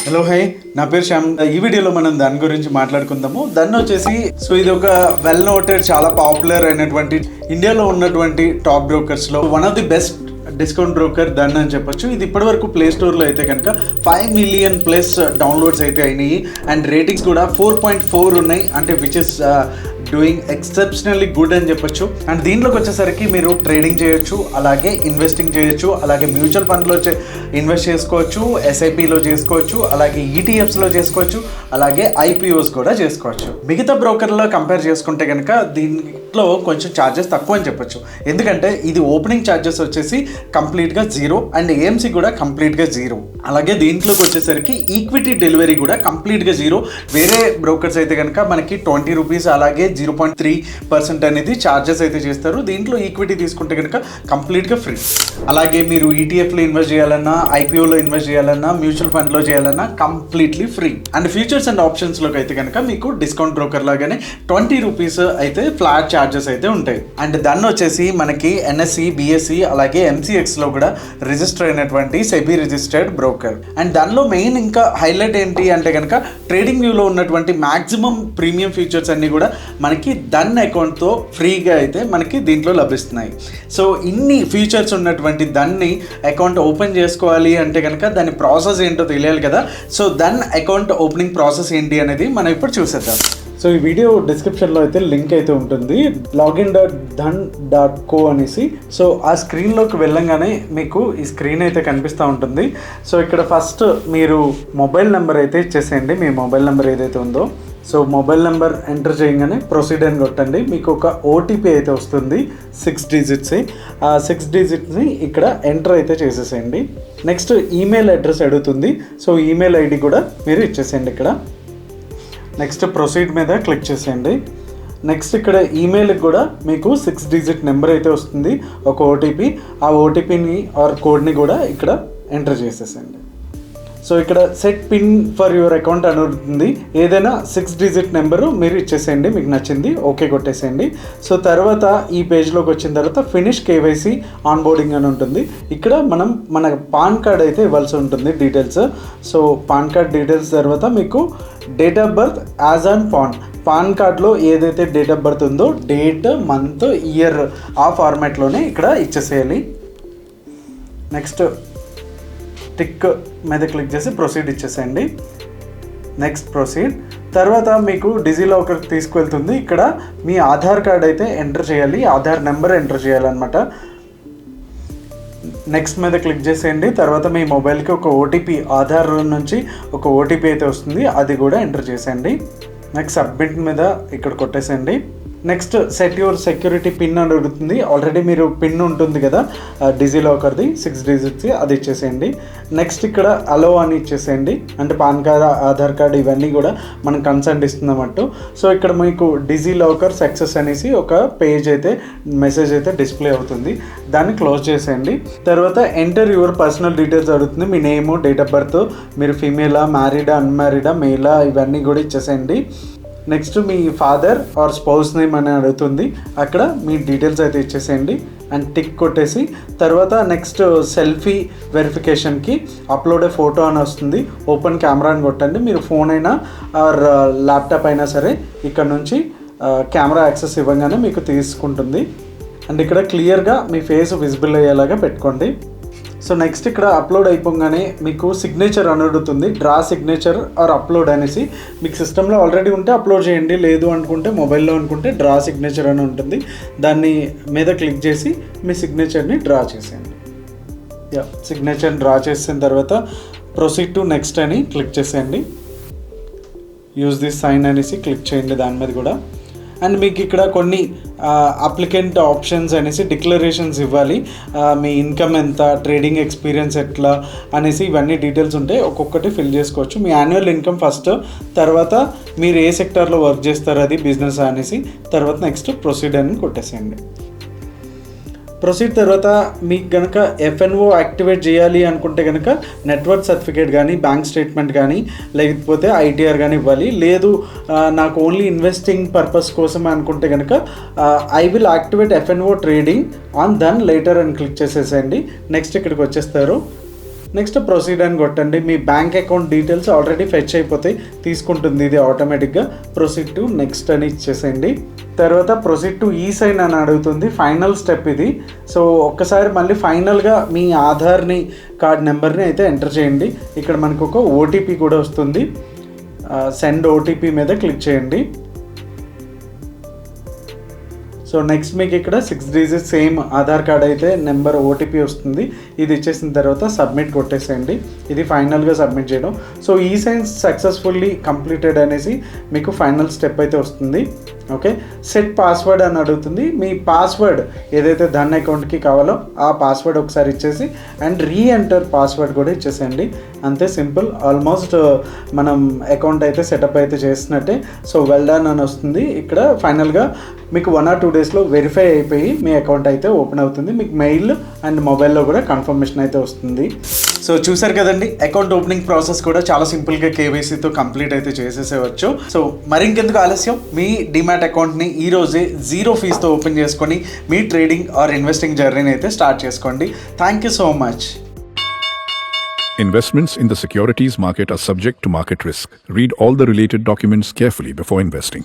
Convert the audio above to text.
Hello hi, నా పేరు శ్యామ్. ఈ వీడియోలో మనం దాని గురించి మాట్లాడుకుందాము. దాన్ని వచ్చేసి ఇది ఒక వెల్ నోటెడ్, చాలా పాపులర్ అయినటువంటి ఇండియాలో ఉన్నటువంటి టాప్ బ్రోకర్స్లో one of the best discount broker Dhan అని చెప్పొచ్చు. ఇది ఇప్పటివరకు ప్లే స్టోర్లో అయితే కనుక 5 మిలియన్ ప్లస్ డౌన్లోడ్స్ అయితే అయినాయి అండ్ రేటింగ్స్ కూడా 4.4 ఉన్నాయి. అంటే which is doing exceptionally good అని చెప్పొచ్చు. అండ్ దీంట్లోకి వచ్చేసరికి మీరు ట్రేడింగ్ చేయొచ్చు, అలాగే ఇన్వెస్టింగ్ చేయొచ్చు, అలాగే మ్యూచువల్ ఫండ్లో ఇన్వెస్ట్ చేసుకోవచ్చు, ఎస్ఐపిలో చేసుకోవచ్చు, అలాగే ఈటీఎఫ్స్లో చేసుకోవచ్చు, అలాగే ఐపీఓస్ కూడా చేసుకోవచ్చు. మిగతా బ్రోకర్లో కంపేర్ చేసుకుంటే కనుక దీంట్లో కొంచెం ఛార్జెస్ తక్కువ అని చెప్పొచ్చు. ఎందుకంటే ఇది ఓపెనింగ్ ఛార్జెస్ వచ్చేసి కంప్లీట్గా జీరో అండ్ ఏఎంసీ కూడా కంప్లీట్గా జీరో. అలాగే దీంట్లోకి వచ్చేసరికి ఈక్విటీ డెలివరీ కూడా కంప్లీట్గా జీరో. వేరే బ్రోకర్స్ అయితే కనుక మనకి 20 రూపీస్ అలాగే 0.3% అనేది ఛార్జెస్ అయితే చేస్తారు. దీంట్లో ఈక్విటీ తీసుకుంటే కనుక కంప్లీట్గా ఫ్రీ. అలాగే మీరు ఈటీఎఫ్లో ఇన్వెస్ట్ చేయాలన్నా, ఐపీఓలో ఇన్వెస్ట్ చేయాలన్నా, మ్యూచువల్ ఫండ్లో చేయాలన్నా completely free. And futures and ఆప్షన్స్లోకి అయితే కనుక మీకు డిస్కౌంట్ బ్రోకర్ లాగానే 20 రూపీస్ అయితే ఫ్లాట్ ఛార్జెస్ అయితే ఉంటాయి. అండ్ దాన్ని వచ్చేసి మనకి ఎన్ఎస్సి, బిఎస్సి అలాగే ఎంసీఎక్స్లో కూడా రిజిస్టర్ అయినటువంటి సెబీ రిజిస్టర్డ్ బ్రోకర్. అండ్ దానిలో మెయిన్ ఇంకా హైలైట్ ఏంటి అంటే కనుక ట్రేడింగ్ వ్యూలో ఉన్నటువంటి మ్యాక్సిమం ప్రీమియం ఫీచర్స్ అన్నీ కూడా మనకి దన్ అకౌంట్తో ఫ్రీగా అయితే మనకి దీంట్లో లభిస్తున్నాయి. సో ఇన్ని ఫీచర్స్ ఉన్నటువంటి దన్ని అకౌంట్ ఓపెన్ చేసుకోవాలి అంటే కనుక దాని ప్రాసెస్ ఏంటో తెలియాలి కదా. So then account opening process ఏంటి అనేది మనం ఇప్పుడు చూసేద్దాం. సో ఈ వీడియో డిస్క్రిప్షన్లో అయితే లింక్ అయితే ఉంటుంది, login.dhan.co అనేసి. సో ఆ స్క్రీన్లోకి వెళ్ళంగానే మీకు ఈ స్క్రీన్ అయితే కనిపిస్తూ ఉంటుంది. సో ఇక్కడ ఫస్ట్ మీరు మొబైల్ నెంబర్ అయితే ఇచ్చేసేయండి, మీ మొబైల్ నెంబర్ ఏదైతే ఉందో. సో మొబైల్ నెంబర్ ఎంటర్ చేయగానే ప్రొసీడ్ అని కొట్టండి. మీకు ఒక ఓటీపీ అయితే వస్తుంది, 6 డిజిట్స్. ఆ 6 డిజిట్స్ని ఇక్కడ ఎంటర్ అయితే చేసేసేయండి. నెక్స్ట్ ఈమెయిల్ అడ్రస్ అడుగుతుంది, సో ఈమెయిల్ ఐడి కూడా మీరు ఇచ్చేసేయండి ఇక్కడ. నెక్స్ట్ ప్రొసీడ్ మీద క్లిక్ చేసేయండి. నెక్స్ట్ ఇక్కడ ఈమెయిల్కి కూడా మీకు 6 డిజిట్ నెంబర్ అయితే వస్తుంది, ఒక ఓటీపీ. ఆ ఓటీపీని ఆర్ కోడ్ని కూడా ఇక్కడ ఎంటర్ చేసేసేయండి. సో ఇక్కడ set pin for your account అని ఉంటుంది. ఏదైనా 6 డిజిట్ నెంబరు మీరు ఇచ్చేసేయండి, మీకు నచ్చింది ఓకే కొట్టేసేయండి. సో తర్వాత ఈ పేజ్లోకి వచ్చిన తర్వాత ఫినిష్ కేవైసీ ఆన్బోర్డింగ్ అని ఉంటుంది. ఇక్కడ మనం మన పాన్ కార్డ్ అయితే ఇవ్వాల్సి ఉంటుంది details. So pan card details తర్వాత మీకు date of birth as on pan కార్డ్లో ఏదైతే డేట్ ఆఫ్ బర్త్ ఉందో డేట్, మంత్, ఇయర్ ఆ ఫార్మాట్లోనే ఇక్కడ ఇచ్చేసేయాలి. నెక్స్ట్ టిక్ మీద క్లిక్ చేసి ప్రొసీడ్ ఇచ్చేసేయండి. నెక్స్ట్ ప్రొసీడ్ తర్వాత మీకు డిజిలాకర్ తీసుకువెళ్తుంది. ఇక్కడ మీ ఆధార్ కార్డ్ అయితే ఎంటర్ చేయాలి, ఆధార్ నెంబర్ ఎంటర్ చేయాలన్నమాట. నెక్స్ట్ మీద క్లిక్ చేసేయండి. తర్వాత మీ మొబైల్కి ఒక ఓటీపీ, ఆధార్ నుంచి ఒక ఓటీపీ అయితే వస్తుంది, అది కూడా ఎంటర్ చేసేయండి. నెక్స్ట్ సబ్మిట్ మీద ఇక్కడ కొట్టేసేయండి. Next set your security PIN అని అడుగుతుంది. ఆల్రెడీ మీరు పిన్ ఉంటుంది కదా డిజిలాకర్ది 6 డిజిట్స్, అది ఇచ్చేసేయండి. నెక్స్ట్ ఇక్కడ అలో అని ఇచ్చేసేయండి. అంటే పాన్ కార్డ్, ఆధార్ కార్డ్ ఇవన్నీ కూడా మనం కన్సెంట్ ఇస్తున్నామట్టు. సో ఇక్కడ మీకు డిజిలాకర్ సక్సెస్ అనేసి ఒక పేజ్ అయితే, మెసేజ్ అయితే డిస్ప్లే అవుతుంది, దాన్ని క్లోజ్ చేసేయండి. తర్వాత ఎంటర్ యువర్ పర్సనల్ డీటెయిల్స్ అడుగుతుంది. మీ నేము, డేట్ ఆఫ్ బర్త్, మీరు ఫీమేలా, మ్యారీడా, అన్మ్యారీడా, మెయిలా, ఇవన్నీ కూడా ఇచ్చేసేయండి. నెక్స్ట్ మీ ఫాదర్ ఆర్ స్పౌస్ నేమ్ అని అడుగుతుంది, అక్కడ మీ డీటెయిల్స్ అయితే ఇచ్చేసేయండి అండ్ టిక్ కొట్టేసి తర్వాత నెక్స్ట్ సెల్ఫీ వెరిఫికేషన్కి అప్లోడ్ ఏ ఫోటో అని వస్తుంది, ఓపెన్ కెమెరా అని కొట్టండి. మీరు ఫోన్ అయినా ఆర్ ల్యాప్టాప్ అయినా సరే ఇక్కడ నుంచి కెమెరా యాక్సెస్ ఇవ్వగానే మీకు తీసుకుంటుంది. అండ్ ఇక్కడ క్లియర్గా మీ ఫేస్ విజిబుల్ అయ్యేలాగా పెట్టుకోండి. సో నెక్స్ట్ ఇక్కడ అప్లోడ్ అయిపోగానే మీకు సిగ్నేచర్ అని అడుగుతుంది, డ్రా సిగ్నేచర్ ఆర్ అప్లోడ్ అనేసి. మీకు సిస్టంలో ఆల్రెడీ ఉంటే అప్లోడ్ చేయండి, లేదు అనుకుంటే మొబైల్లో అనుకుంటే డ్రా సిగ్నేచర్ అని ఉంటుంది, దాన్ని మీద క్లిక్ చేసి మీ సిగ్నేచర్ని డ్రా చేసేయండి. సిగ్నేచర్ని డ్రా చేసిన తర్వాత ప్రొసీడ్ టు నెక్స్ట్ అని క్లిక్ చేసేయండి. యూజ్ దిస్ సైన్ అనేసి క్లిక్ చేయండి దాని మీద కూడా. అండ్ మీకు ఇక్కడ కొన్ని అప్లికెంట్ ఆప్షన్స్ అనేసి డిక్లరేషన్స్ ఇవ్వాలి, మీ ఇన్కమ్ ఎంత, ట్రేడింగ్ ఎక్స్పీరియన్స్ ఎట్లా అనేసి ఇవన్నీ డీటెయిల్స్ ఉంటాయి, ఒక్కొక్కటి ఫిల్ చేసుకోవచ్చు. మీ యాన్యువల్ ఇన్కమ్ ఫస్ట్, తర్వాత మీరు ఏ సెక్టార్లో వర్క్ చేస్తారు అది బిజినెస్ అనేసి, తర్వాత నెక్స్ట్ ప్రొసీడ్ అని కొట్టేసేయండి. ప్రొసీడ్ తర్వాత మీకు కనుక ఎఫ్ఎన్ఓ యాక్టివేట్ చేయాలి అనుకుంటే కనుక నెట్వర్క్ సర్టిఫికేట్ కానీ, బ్యాంక్ స్టేట్మెంట్ కానీ, లేకపోతే ఐటీఆర్ కానీ ఇవ్వాలి. లేదు నాకు ఓన్లీ ఇన్వెస్టింగ్ పర్పస్ కోసం అనుకుంటే కనుక I will activate FNO trading on Dhan later అని క్లిక్ చేసేసేయండి. నెక్స్ట్ ఇక్కడికి వచ్చేస్తారు. నెక్స్ట్ ప్రొసీడ్ అని కొట్టండి. మీ bank account details already fetch అయిపోతాయి, తీసుకుంటుంది ఇది ఆటోమేటిక్గా. ప్రొసీడ్ టు నెక్స్ట్ అని ఇచ్చేసేయండి. తర్వాత ప్రొసీడ్ టు ఈ సైన్ అని అడుగుతుంది, ఫైనల్ స్టెప్ ఇది. సో ఒక్కసారి మళ్ళీ ఫైనల్గా మీ ఆధార్ని కార్డ్ నెంబర్ని అయితే ఎంటర్ చేయండి. ఇక్కడ మనకు ఒక ఓటీపీ కూడా వస్తుంది, సెండ్ ఓటీపీ మీద క్లిక్ చేయండి. సో నెక్స్ట్ మీకు ఇక్కడ 6 డిజిట్ సేమ్ ఆధార్ కార్డ్ అయితే నెంబర్ ఓటీపీ వస్తుంది. ఇది ఇచ్చేసిన తర్వాత సబ్మిట్ కొట్టేసేయండి. ఇది ఫైనల్గా సబ్మిట్ చేయడం. సో ఈ సైన్స్ సక్సెస్ఫుల్లీ కంప్లీటెడ్ అనేసి మీకు ఫైనల్ స్టెప్ అయితే వస్తుంది. ఓకే, సెట్ పాస్వర్డ్ అని అడుగుతుంది. మీ పాస్వర్డ్ ఏదైతే ధన్ అకౌంట్కి కావాలో ఆ పాస్వర్డ్ ఒకసారి ఇచ్చేసి అండ్ రీఎంటర్ పాస్వర్డ్ కూడా ఇచ్చేసేయండి. అంతే, సింపుల్. ఆల్మోస్ట్ మనం అకౌంట్ అయితే సెటప్ అయితే చేసినట్టే. సో వెల్ డన్ అని వస్తుంది. ఇక్కడ ఫైనల్గా మీకు 1 or 2 డేస్లో వెరిఫై అయిపోయి మీ అకౌంట్ అయితే ఓపెన్ అవుతుంది. మీకు మెయిల్ అండ్ మొబైల్లో కూడా కన్ఫర్మేషన్ అయితే వస్తుంది. సో చూసారు కదండి, అకౌంట్ ఓపెనింగ్ ప్రాసెస్ కూడా చాలా సింపుల్గా కేవైసీతో కంప్లీట్ అయితే చేసేసేవచ్చు. సో మరింకెందుకు ఆలస్యం, మీ డిమాట్ అకౌంట్ని ఈ రోజే 0 ఫీజుతో ఓపెన్ చేసుకొని మీ ట్రేడింగ్ ఆర్ ఇన్వెస్టింగ్ జర్నీని అయితే స్టార్ట్ చేసుకోండి. Thank you so much. Investments in the securities market are subject to market risk. Read all the related documents carefully before investing.